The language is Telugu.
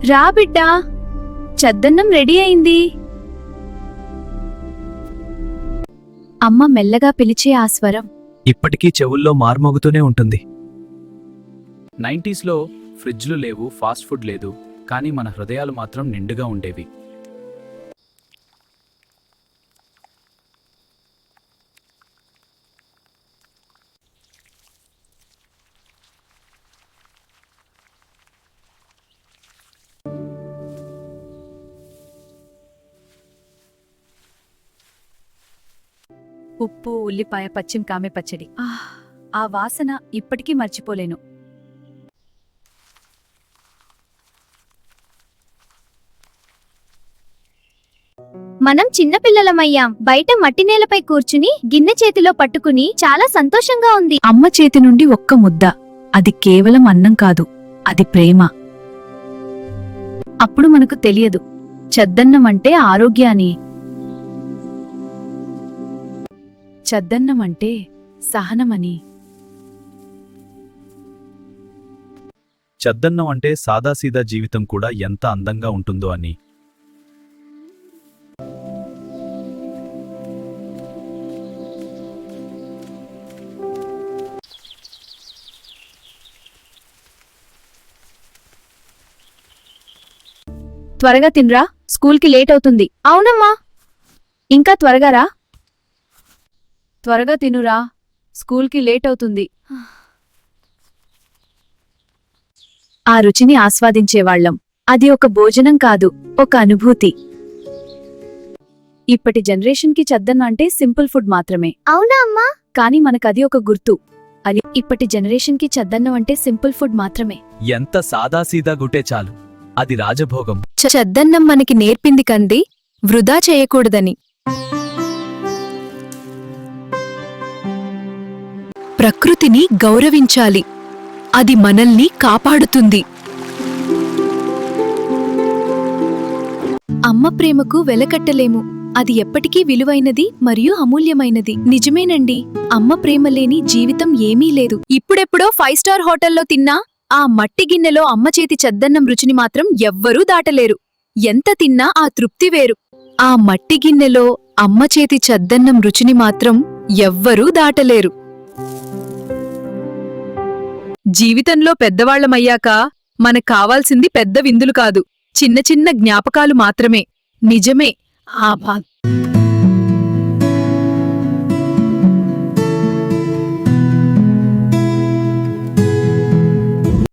రా బిడ్డా, చద్దన్నం రెడీ అయింది. అమ్మ మెల్లగా పిలిచే ఆ స్వరం ఇప్పటికీ చెవుల్లో మార్మోగుతూనే ఉంటుంది. 90స్లో ఫ్రిడ్జ్లు లేవు, ఫాస్ట్ ఫుడ్ లేదు, కానీ మన హృదయాలు మాత్రం నిండుగా ఉండేవి. ఉప్పు, ఉల్లిపాయ, పచ్చిమికామె పచ్చడి. ఆ వాసన ఇప్పటికీ మర్చిపోలేను. మనం చిన్నపిల్లలమయ్యాం. బయట మట్టి నేలపై కూర్చుని గిన్నె చేతిలో పట్టుకుని చాలా సంతోషంగా ఉంది. అమ్మ చేతి నుండి ఒక్క ముద్ద, అది కేవలం అన్నం కాదు, అది ప్రేమ. అప్పుడు మనకు తెలియదు చద్దన్నం అంటే ఆరోగ్యాన్ని, చద్దన్నం అంటే సహనమని. చద్దన్నం అంటే సాదాసీదా జీవితం కూడా ఎంత అందంగా ఉంటుందో అని. త్వరగా తిన్రా, స్కూల్కి లేట్ అవుతుంది. అవునమ్మా. ఇంకా త్వరగా రా. త్వరగా తినురా, స్కూల్కి లేట్ అవుతుంది. ఆ రుచిని ఆస్వాదించేవాళ్లం. అది ఒక భోజనం కాదు, ఒక అనుభూతి. ఇప్పటి జనరేషన్కి చద్దన్నం అంటే సింపుల్ ఫుడ్ మాత్రమే. అవునా అమ్మా? కానీ మనకది ఒక గుర్తు. అది ఇప్పటి జనరేషన్కి చద్దన్నం అంటే సింపుల్ ఫుడ్ మాత్రమే. ఎంత సాదాసీదా గుటే చాలు, అది రాజభోగం. చద్దన్నం మనకి నేర్పింది కంది వృధా చేయకూడదని. ప్రకృతిని గౌరవించాలి, అది మనల్ని కాపాడుతుంది. అమ్మ ప్రేమకు వెలకట్టలేము, అది ఎప్పటికీ విలువైనది మరియు అమూల్యమైనది. నిజమేనండి, అమ్మ ప్రేమ లేని జీవితం ఏమీ లేదు. ఇప్పుడెప్పుడో 5 స్టార్ హోటల్లో తిన్నా ఆ మట్టి గిన్నెలో అమ్మ చేతి చద్దన్నం రుచిని మాత్రం ఎవ్వరూ దాటలేరు. ఎంత తిన్నా ఆ తృప్తి వేరు. ఆ మట్టి గిన్నెలో అమ్మ చేతి చద్దన్నం రుచిని మాత్రం ఎవ్వరూ దాటలేరు. జీవితంలో పెద్దవాళ్లమయ్యాక మనకు కావాల్సింది పెద్ద విందులు కాదు, చిన్న చిన్న జ్ఞాపకాలు మాత్రమే. నిజమే, ఆ